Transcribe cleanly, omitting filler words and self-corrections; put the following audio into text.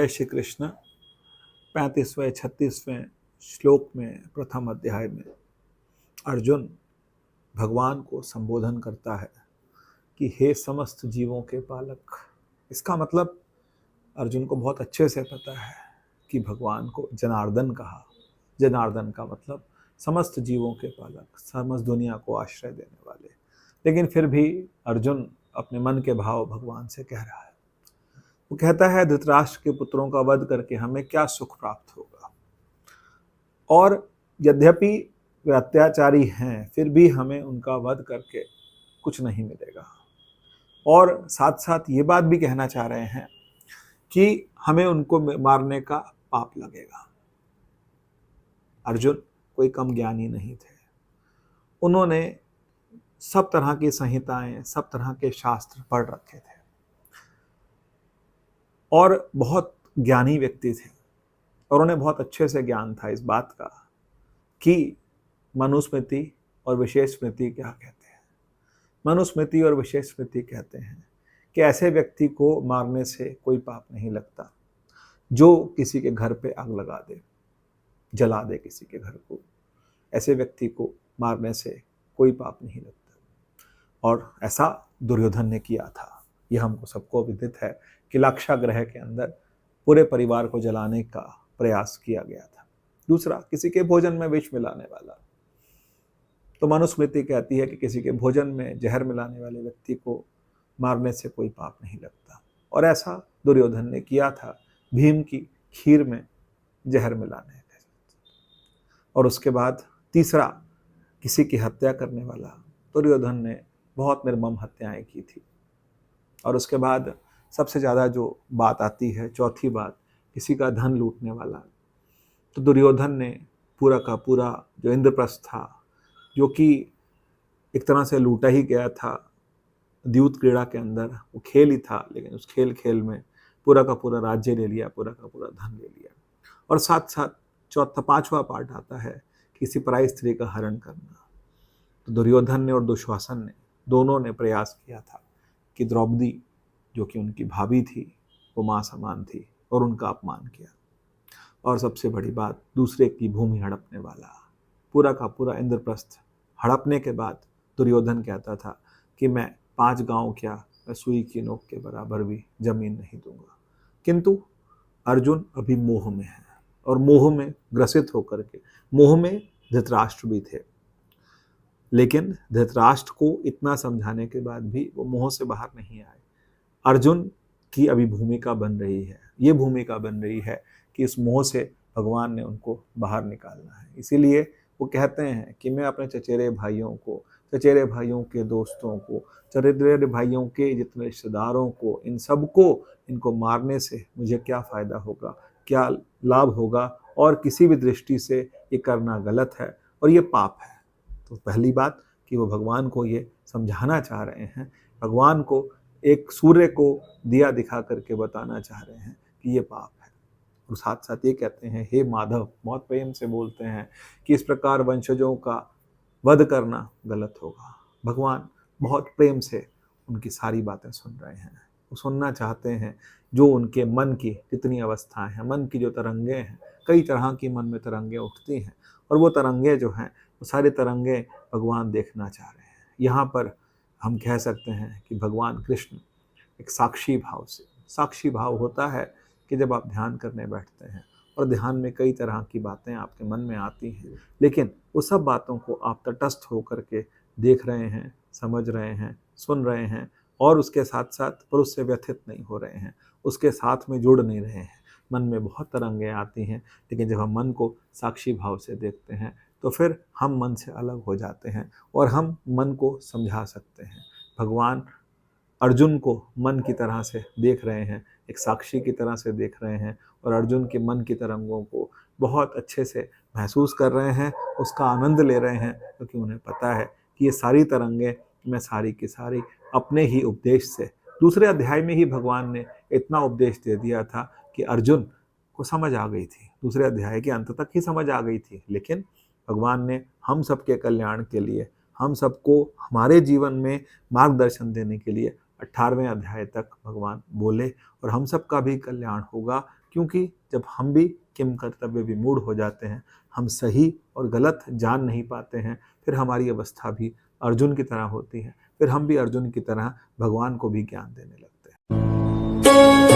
जय श्री कृष्ण। 35वें 36वें श्लोक में प्रथम अध्याय में अर्जुन भगवान को संबोधन करता है कि हे समस्त जीवों के पालक। इसका मतलब अर्जुन को बहुत अच्छे से पता है कि भगवान को जनार्दन कहा। जनार्दन का मतलब समस्त जीवों के पालक, समस्त दुनिया को आश्रय देने वाले। लेकिन फिर भी अर्जुन अपने मन के भाव भगवान से कह रहा है। वो कहता है धृतराष्ट्र के पुत्रों का वध करके हमें क्या सुख प्राप्त होगा, और यद्यपि वे अत्याचारी हैं फिर भी हमें उनका वध करके कुछ नहीं मिलेगा। और साथ साथ ये बात भी कहना चाह रहे हैं कि हमें उनको मारने का पाप लगेगा। अर्जुन कोई कम ज्ञानी नहीं थे। उन्होंने सब तरह की संहिताएं, सब तरह के शास्त्र पढ़ रखे थे और बहुत ज्ञानी व्यक्ति थे, और उन्हें बहुत अच्छे से ज्ञान था इस बात का कि मनुस्मृति और विशेष स्मृति क्या कहते हैं। मनुस्मृति और विशेष स्मृति कहते हैं कि ऐसे व्यक्ति को मारने से कोई पाप नहीं लगता जो किसी के घर पे आग लगा दे, जला दे किसी के घर को। ऐसे व्यक्ति को मारने से कोई पाप नहीं लगता, और ऐसा दुर्योधन ने किया था। यह हमको सबको विदित है कि लाक्षागृह के अंदर पूरे परिवार को जलाने का प्रयास किया गया था। दूसरा, किसी के भोजन में विष मिलाने वाला। तो मनुस्मृति कहती है कि किसी के भोजन में जहर मिलाने वाले व्यक्ति को मारने से कोई पाप नहीं लगता, और ऐसा दुर्योधन ने किया था भीम की खीर में जहर मिलाने के। और उसके बाद तीसरा, किसी की हत्या करने वाला। दुर्योधन ने बहुत निर्मम हत्याएं की थी। और उसके बाद सबसे ज़्यादा जो बात आती है, चौथी बात, किसी का धन लूटने वाला। तो दुर्योधन ने पूरा का पूरा जो इंद्रप्रस्थ था, जो कि एक तरह से लूटा ही गया था द्यूत क्रीड़ा के अंदर, वो खेल ही था, लेकिन उस खेल में पूरा का पूरा राज्य ले लिया, पूरा का पूरा धन ले लिया। और साथ साथ पांचवा पार्ट आता है किसी पराई स्त्री का हरण करना। तो दुर्योधन ने और दुशासन ने दोनों ने प्रयास किया था कि द्रौपदी, जो कि उनकी भाभी थी, वो माँ समान थी, और उनका अपमान किया। और सबसे बड़ी बात, दूसरे की भूमि हड़पने वाला। पूरा का पूरा इंद्रप्रस्थ हड़पने के बाद दुर्योधन कहता था कि मैं 5 गांव क्या, मैं सुई की नोक के बराबर भी जमीन नहीं दूंगा। किंतु अर्जुन अभी मोह में है, और मोह में ग्रसित होकर के, मोह में धृतराष्ट्र भी थे। लेकिन धृतराष्ट्र को इतना समझाने के बाद भी वो मोह से बाहर नहीं आए। अर्जुन की अभी भूमिका बन रही है, ये भूमिका बन रही है कि इस मोह से भगवान ने उनको बाहर निकालना है। इसीलिए वो कहते हैं कि मैं अपने चचेरे भाइयों को, चचेरे भाइयों के दोस्तों को, चचेरे भाइयों के जितने रिश्तेदारों को, इन सबको, इनको मारने से मुझे क्या फ़ायदा होगा, क्या लाभ होगा, और किसी भी दृष्टि से ये करना गलत है और ये पाप है। तो पहली बात कि वो भगवान को ये समझाना चाह रहे हैं, भगवान को एक सूर्य को दिया दिखा करके बताना चाह रहे हैं कि ये पाप है। और साथ साथ ये कहते हैं, हे माधव, बहुत प्रेम से बोलते हैं कि इस प्रकार वंशजों का वध करना गलत होगा। भगवान बहुत प्रेम से उनकी सारी बातें सुन रहे हैं। वो सुनना चाहते हैं जो उनके मन की जितनी अवस्थाएं हैं, मन की जो तरंगे हैं, कई तरह की मन में तरंगे उठती हैं, और वो तरंगे जो हैं, वो सारी तरंगे भगवान देखना चाह रहे हैं। यहाँ पर हम कह सकते हैं कि भगवान कृष्ण एक साक्षी भाव से, साक्षी भाव होता है कि जब आप ध्यान करने बैठते हैं और ध्यान में कई तरह की बातें आपके मन में आती हैं, लेकिन वो सब बातों को आप तटस्थ होकर के देख रहे हैं, समझ रहे हैं, सुन रहे हैं, और उसके साथ साथ पर उससे व्यथित नहीं हो रहे हैं, उसके साथ में जुड़ नहीं रहे हैं। मन में बहुत तरंगें आती हैं, लेकिन जब हम मन को साक्षी भाव से देखते हैं तो फिर हम मन से अलग हो जाते हैं और हम मन को समझा सकते हैं। भगवान अर्जुन को मन की तरह से देख रहे हैं, एक साक्षी की तरह से देख रहे हैं, और अर्जुन के मन की तरंगों को बहुत अच्छे से महसूस कर रहे हैं, उसका आनंद ले रहे हैं, क्योंकि उन्हें पता है कि ये सारी तरंगें मैं सारी की सारी अपने ही उपदेश से, दूसरे अध्याय में ही भगवान ने इतना उपदेश दे दिया था कि अर्जुन को समझ आ गई थी, दूसरे अध्याय के अंत तक ही समझ आ गई थी। लेकिन भगवान ने हम सबके कल्याण के लिए, हम सबको हमारे जीवन में मार्गदर्शन देने के लिए 18वें अध्याय तक भगवान बोले और हम सब का भी कल्याण होगा, क्योंकि जब हम भी किम कर्तव्य विमूढ़ हो जाते हैं, हम सही और गलत जान नहीं पाते हैं, फिर हमारी अवस्था भी अर्जुन की तरह होती है, फिर हम भी अर्जुन की तरह भगवान को भी ज्ञान देने लगते हैं।